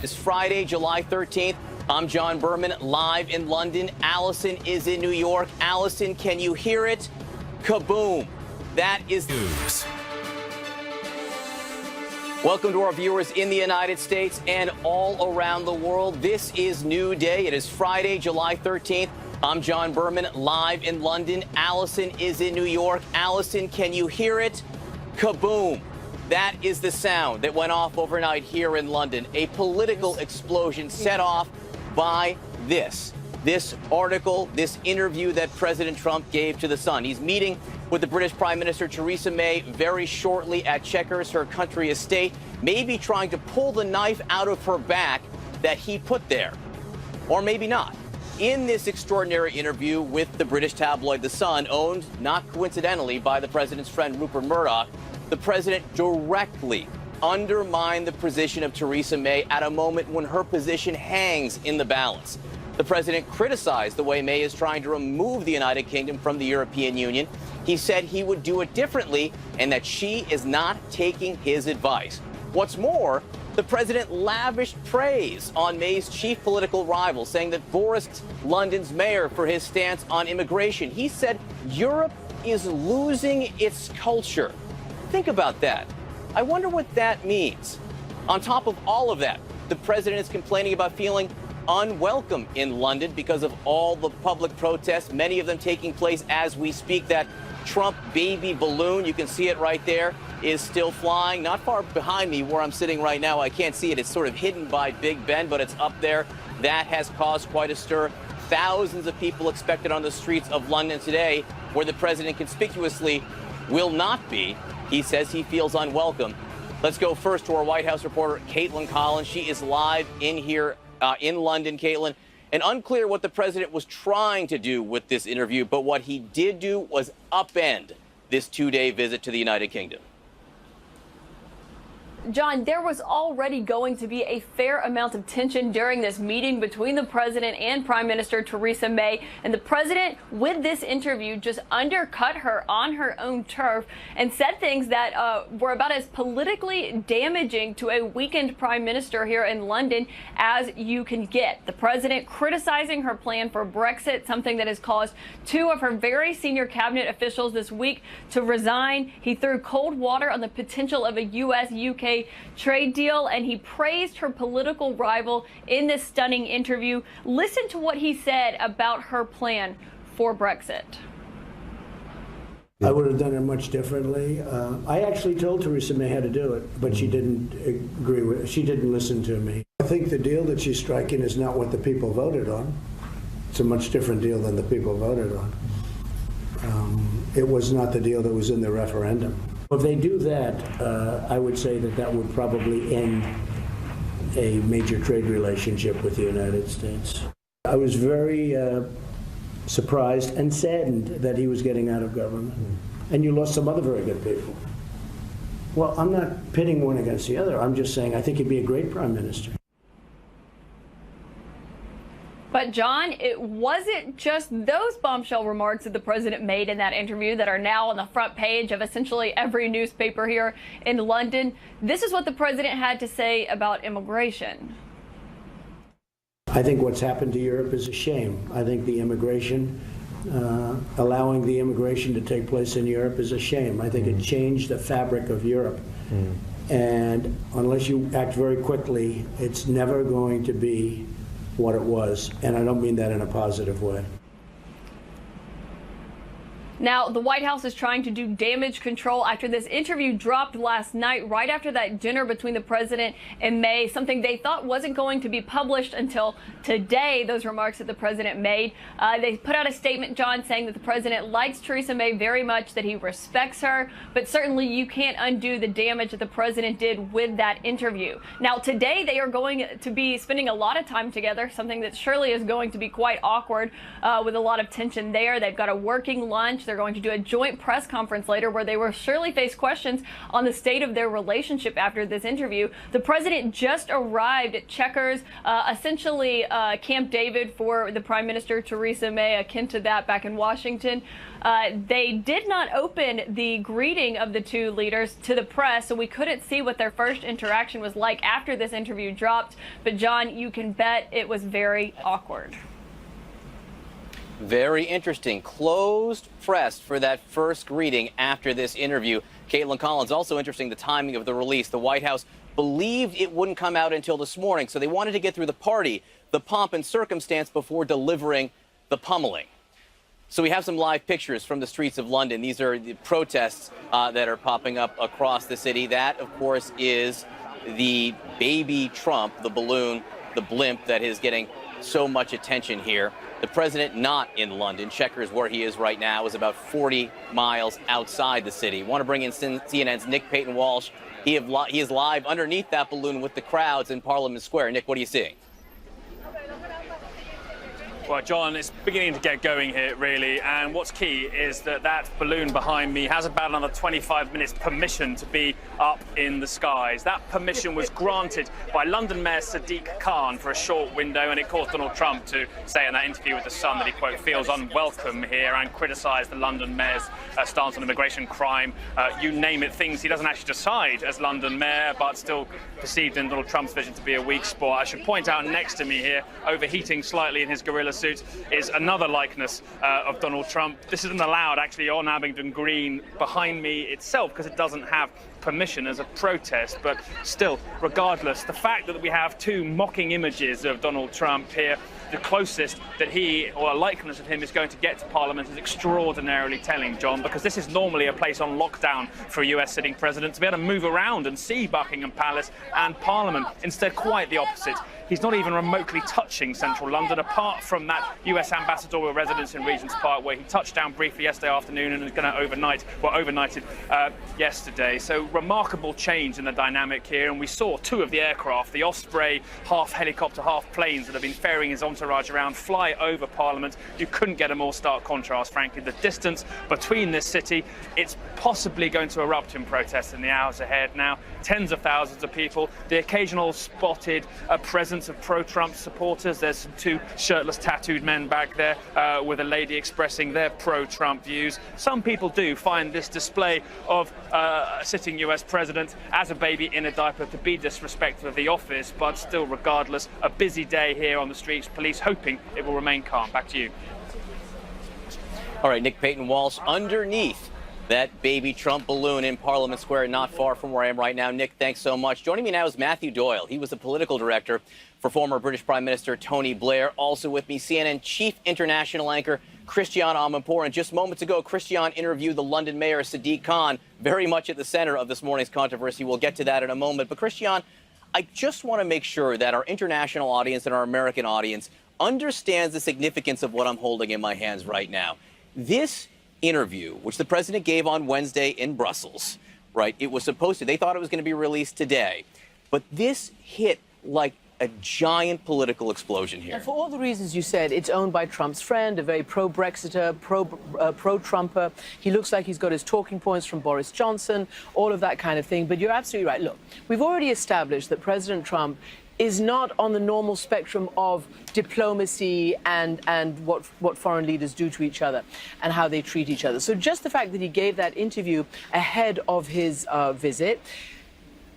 It's Friday, July 13th. I'm John Berman, live in London. Allison is in New York. Allison, can you hear it? Kaboom. That is news. Welcome to our viewers in the United States and all around the world. This is New Day. It is Friday, July 13th. I'm John Berman, live in London. Allison is in New York. Allison, can you hear it? Kaboom. That is the sound that went off overnight here in London. A political explosion set off by this article, this interview that President Trump gave to The Sun. He's meeting with the British Prime Minister Theresa May very shortly at Chequers, her country estate, maybe trying to pull the knife out of her back that he put there. Or maybe not. In this extraordinary interview with the British tabloid The Sun, owned, not coincidentally, by the president's friend Rupert Murdoch, the president directly undermined the position of Theresa May at a moment when her position hangs in the balance. The president criticized the way May is trying to remove the United Kingdom from the European Union. He said he would do it differently and that she is not taking his advice. What's more, the president lavished praise on May's chief political rival, saying that Boris, London's mayor, for his stance on immigration. He said Europe is losing its culture. Think about that. I wonder what that means. On top of all of that, the president is complaining about feeling unwelcome in London because of all the public protests, many of them taking place as we speak. That Trump baby balloon, you can see it right there, is still flying. Not far behind me where I'm sitting right now. I can't see it. It's sort of hidden by Big Ben, but it's up there. That has caused quite a stir. Thousands of people expected on the streets of London today, where the president conspicuously will not be. He says he feels unwelcome. Let's go first to our White House reporter, Caitlin Collins. She is live in here in London, Caitlin. And unclear what the president was trying to do with this interview, but what he did do was upend this two-day visit to the United Kingdom. John, there was already going to be a fair amount of tension during this meeting between the president and Prime Minister Theresa May. And the president, with this interview, just undercut her on her own turf and said things that were about as politically damaging to a weakened prime minister here in London as you can get. The president criticizing her plan for Brexit, something that has caused two of her very senior cabinet officials this week to resign. He threw cold water on the potential of a U.S.-UK trade deal, and he praised her political rival in this stunning interview. Listen to what he said about her plan for Brexit. I would have done it much differently. I actually told Theresa May how to do it, but she didn't agree with it. She didn't listen to me. I think the deal that she's striking is not what the people voted on. It's a much different deal than the people voted on. It was not the deal that was in the referendum. If they do that, I would say that that would probably end a major trade relationship with the United States. I was very surprised and saddened that he was getting out of government. And you lost some other very good people. Well, I'm not pitting one against the other. I'm just saying I think he'd be a great prime minister. But, John, it wasn't just those bombshell remarks that the president made in that interview that are now on the front page of essentially every newspaper here in London. This is what the president had to say about immigration. I think what's happened to Europe is a shame. I think the immigration, allowing the immigration to take place in Europe is a shame. I think it changed the fabric of Europe. And unless you act very quickly, it's never going to be what it was, and I don't mean that in a positive way. Now, the White House is trying to do damage control after this interview dropped last night, right after that dinner between the president and May, something they thought wasn't going to be published until today, those remarks that the president made. They put out a statement, John, saying that the president likes Theresa May very much, that he respects her, but certainly you can't undo the damage that the president did with that interview. Now, today they are going to be spending a lot of time together, something that surely is going to be quite awkward with a lot of tension there. They've got a working lunch. announced they're going to do a joint press conference later where they will surely face questions on the state of their relationship after this interview. The president just arrived at Chequers, essentially Camp David for the Prime Minister Theresa May, akin to that back in Washington. They did not open the greeting of the two leaders to the press, so we couldn't see what their first interaction was like after this interview dropped. But, John, you can bet it was very awkward. Very interesting. Closed pressed for that first greeting after this interview. Caitlin Collins, also interesting the timing of the release. The White House believed it wouldn't come out until this morning, so they wanted to get through the party, the pomp and circumstance before delivering the pummeling. So we have some live pictures from the streets of London. These are the protests that are popping up across the city. That, of course, is the baby Trump, the balloon, the blimp that is getting so much attention here. The president not in London. Chequers, where he is right now, is about 40 miles outside the city. Want to bring in CNN's Nick Payton-Walsh. He is live underneath that balloon with the crowds in Parliament Square. Nick, what are you seeing? Well, John, it's beginning to get going here, really, and what's key is that that balloon behind me has about another 25 minutes permission to be up in the skies. That permission was granted by London Mayor Sadiq Khan for a short window, and it caused Donald Trump to say in that interview with The Sun that he, quote, feels unwelcome here and criticised the London Mayor's stance on immigration, crime, you name it, things he doesn't actually decide as London Mayor, but still perceived in Donald Trump's vision to be a weak spot. I should point out next to me here, overheating slightly in his gorilla suit, is another likeness of Donald Trump. This isn't allowed actually on Abingdon Green behind me itself because it doesn't have permission as a protest, but still, regardless, the fact that we have two mocking images of Donald Trump here, the closest that he or a likeness of him is going to get to Parliament, is extraordinarily telling, John, because this is normally a place on lockdown for a US sitting president to be able to move around and see Buckingham Palace and Parliament. Instead, quite the opposite. He's not even remotely touching central London, apart from that US ambassadorial residence in Regent's Park, where he touched down briefly yesterday afternoon and is going to overnighted yesterday. So remarkable change in the dynamic here, and we saw two of the aircraft, the Osprey half helicopter, half planes that have been ferrying his entourage around, fly over Parliament. You couldn't get a more stark contrast, frankly. The distance between this city, it's possibly going to erupt in protest in the hours ahead now. Tens of thousands of people, the occasional spotted presence of pro-Trump supporters. There's two shirtless tattooed men back there with a lady expressing their pro-Trump views. Some people do find this display of a sitting US president as a baby in a diaper to be disrespectful of the office, but still, regardless, a busy day here on the streets. Police hoping it will remain calm. Back to you. All right, Nick Payton-Walsh underneath that baby Trump balloon in Parliament Square, not far from where I am right now. Nick, thanks so much. Joining me now is Matthew Doyle. He was the political director for former British Prime Minister Tony Blair. Also with me, CNN chief international anchor Christiane Amanpour. And just moments ago, Christiane interviewed the London Mayor Sadiq Khan, very much at the center of this morning's controversy. We'll get to that in a moment. But Christiane, I just want to make sure that our international audience and our American audience understands the significance of what I'm holding in my hands right now. This interview, which the president gave on Wednesday in Brussels, right? It was supposed to, they thought it was going to be released today, but this hit like a giant political explosion here. And for all the reasons you said, it's owned by Trump's friend, a very pro-Brexiter, pro-Trumper. He looks like he's got his talking points from Boris Johnson, all of that kind of thing. But you're absolutely right. Look, we've already established that President Trump is not on the normal spectrum of diplomacy and what foreign leaders do to each other and how they treat each other. So just the fact that he gave that interview ahead of his visit,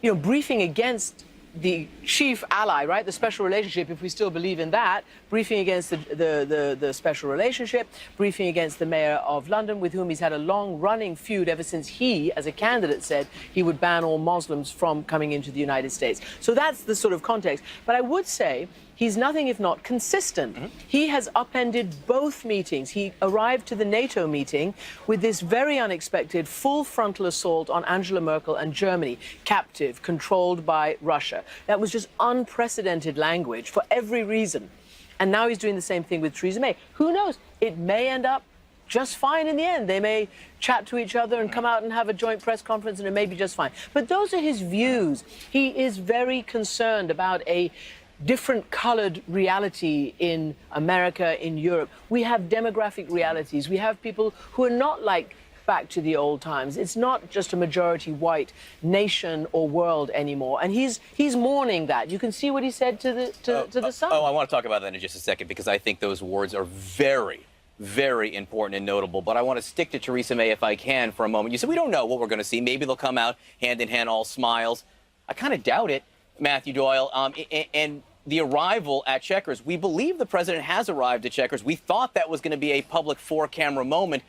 you know, briefing against the chief ally, right, the special relationship, if we still believe in that, briefing against the special relationship, briefing against the mayor of London, with whom he's had a long-running feud ever since he, as a candidate, said he would ban all Muslims from coming into the United States. So that's the sort of context. But I would say he's nothing if not consistent. He has upended both meetings. He arrived to the NATO meeting with this very unexpected full frontal assault on Angela Merkel and Germany, captive, controlled by Russia. That was just unprecedented language for every reason. And now he's doing the same thing with Theresa May. Who knows? It may end up just fine in the end. They may chat to each other and come out and have a joint press conference, and it may be just fine. But those are his views. He is very concerned about a different colored reality in America, in Europe. We have demographic realities. We have people who are not like back to the old times. It's not just a majority white nation or world anymore. And he's mourning that. You can see what he said to the Sun. I want to talk about that in just a second, because I think those words are very, very important and notable. But I want to stick to Theresa May if I can for a moment. You said we don't know what we're going to see. Maybe they'll come out hand in hand, all smiles. I kind of doubt it, Matthew Doyle. And the arrival at Chequers, we believe the president has arrived at Chequers. We thought that was going to be a public four-camera moment,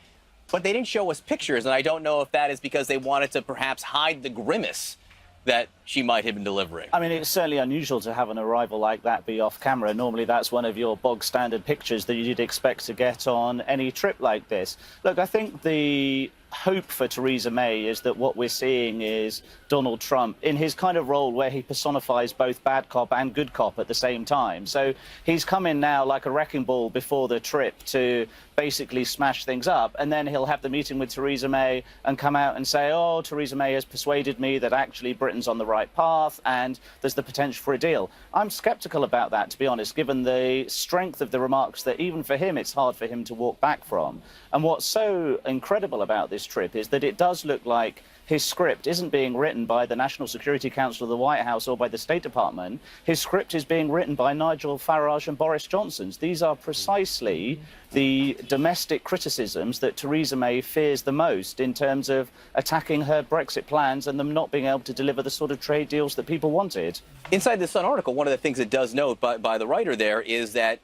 but they didn't show us pictures. And I don't know if that is because they wanted to perhaps hide the grimace that she might have been delivering. I mean, it's certainly unusual to have an arrival like that be off camera. Normally, that's one of your bog standard pictures that you'd expect to get on any trip like this. Look, I think the hope for Theresa May is that what we're seeing is Donald Trump in his kind of role where he personifies both bad cop and good cop at the same time. So he's come in now like a wrecking ball before the trip to basically smash things up, and then he'll have the meeting with Theresa May and come out and say, oh, Theresa May has persuaded me that actually Britain's on the right path and there's the potential for a deal. I'm sceptical about that, to be honest, given the strength of the remarks that even for him it's hard for him to walk back from. And what's so incredible about this trip is that it does look like his script isn't being written by the National Security Council of the White House or by the State Department. His script is being written by Nigel Farage and Boris Johnson. These are precisely the domestic criticisms that Theresa May fears the most in terms of attacking her Brexit plans and them not being able to deliver the sort of trade deals that people wanted. Inside the Sun article, one of the things it does note by the writer there is that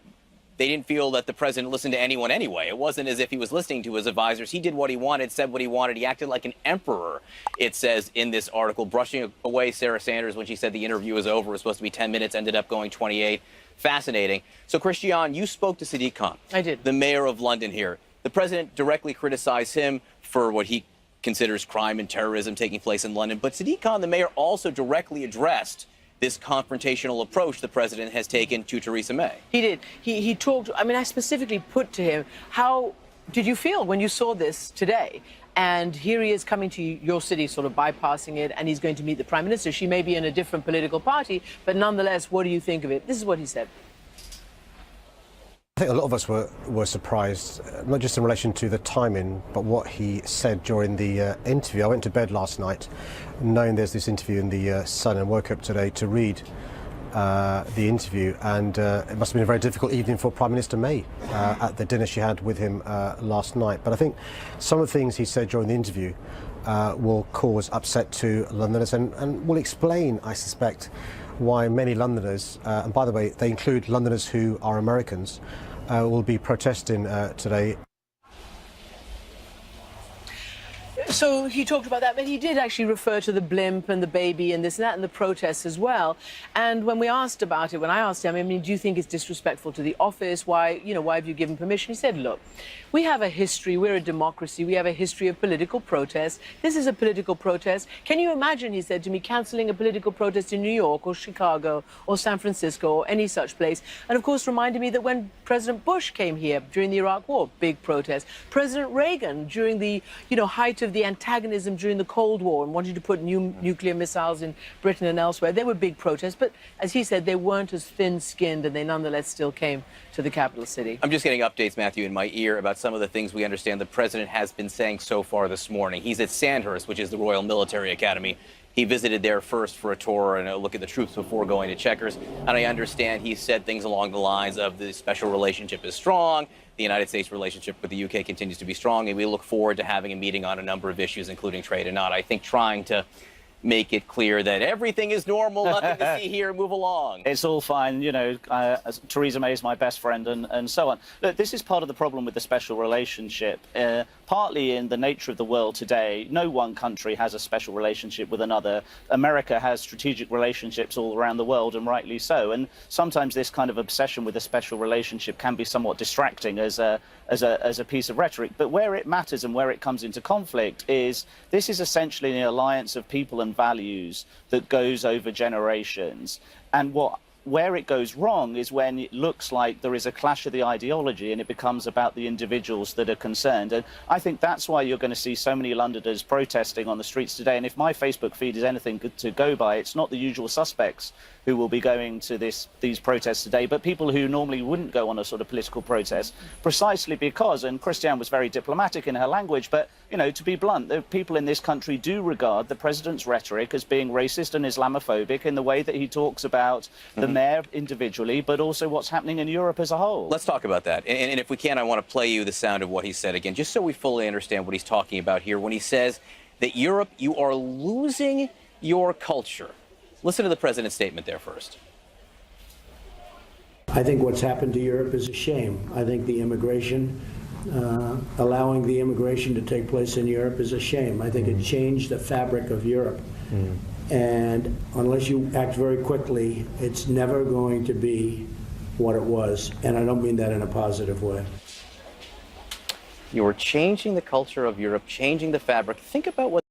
they didn't feel that the president listened to anyone anyway. It wasn't as if he was listening to his advisors. He did what he wanted, said what he wanted. He acted like an emperor, it says in this article, brushing away Sarah Sanders when she said the interview was over. It was supposed to be 10 minutes, ended up going 28. Fascinating. So, Christiane, you spoke to Sadiq Khan. I did. The mayor of London here. The president directly criticized him for what he considers crime and terrorism taking place in London. But Sadiq Khan, the mayor, also directly addressed this confrontational approach the president has taken to Theresa May. He did. He talked, I mean, I specifically put to him, how did you feel when you saw this today? And here he is coming to your city, sort of bypassing it, and he's going to meet the Prime Minister. She may be in a different political party, but nonetheless, what do you think of it? This is what he said. I think a lot of us were surprised, not just in relation to the timing, but what he said during the interview. I went to bed last night knowing there's this interview in the Sun and woke up today to read the interview, and it must have been a very difficult evening for Prime Minister May at the dinner she had with him last night. But I think some of the things he said during the interview will cause upset to Londoners and will explain, I suspect, why many Londoners, and by the way, they include Londoners who are Americans, will be protesting today. So he talked about that, but he did actually refer to the blimp and the baby and this and that and the protests as well. And when we asked about it, when I asked him, I mean, do you think it's disrespectful to the office? Why have you given permission? He said, look, we have a history. We're a democracy. We have a history of political protests. This is a political protest. Can you imagine, he said to me, cancelling a political protest in New York or Chicago or San Francisco or any such place? And of course, reminded me that when President Bush came here during the Iraq War, big protest. President Reagan during the, height of the antagonism during the Cold War and wanting to put nuclear missiles in Britain and elsewhere, there were big protests. But as he said, they weren't as thin-skinned, and they nonetheless still came to the capital city. I'm just getting updates, Matthew, in my ear about some of the things we understand the president has been saying so far this morning. He's at Sandhurst, which is the Royal Military Academy. He visited there first for a tour and a look at the troops before going to Chequers. And I understand he said things along the lines of the special relationship is strong, the United States relationship with the UK continues to be strong, and we look forward to having a meeting on a number of issues, including trade and not. I think trying to make it clear that everything is normal, nothing to see here, move along. It's all fine, Theresa May is my best friend and so on. Look, this is part of the problem with the special relationship. Partly in the nature of the world today, no one country has a special relationship with another. America has strategic relationships all around the world, and rightly so. And sometimes this kind of obsession with a special relationship can be somewhat distracting as a piece of rhetoric. But where it matters and where it comes into conflict is this is essentially an alliance of people and values that goes over generations. And where it goes wrong is when it looks like there is a clash of the ideology and it becomes about the individuals that are concerned. And I think that's why you're going to see so many Londoners protesting on the streets today. And if my Facebook feed is anything to go by, it's not the usual suspects who will be going to these protests today, but people who normally wouldn't go on a sort of political protest, precisely because, and Christiane was very diplomatic in her language, but, you know, to be blunt, the people in this country do regard the president's rhetoric as being racist and Islamophobic in the way that he talks about the mayor individually, but also what's happening in Europe as a whole. Let's talk about that. And if we can, I want to play you the sound of what he said again, just so we fully understand what he's talking about here when he says that Europe, you are losing your culture. Listen to the president's statement there first. I think what's happened to Europe is a shame. I think the immigration, allowing the immigration to take place in Europe is a shame. I think it changed the fabric of Europe. And unless you act very quickly, it's never going to be what it was. And I don't mean that in a positive way. You are changing the culture of Europe, changing the fabric. Think about what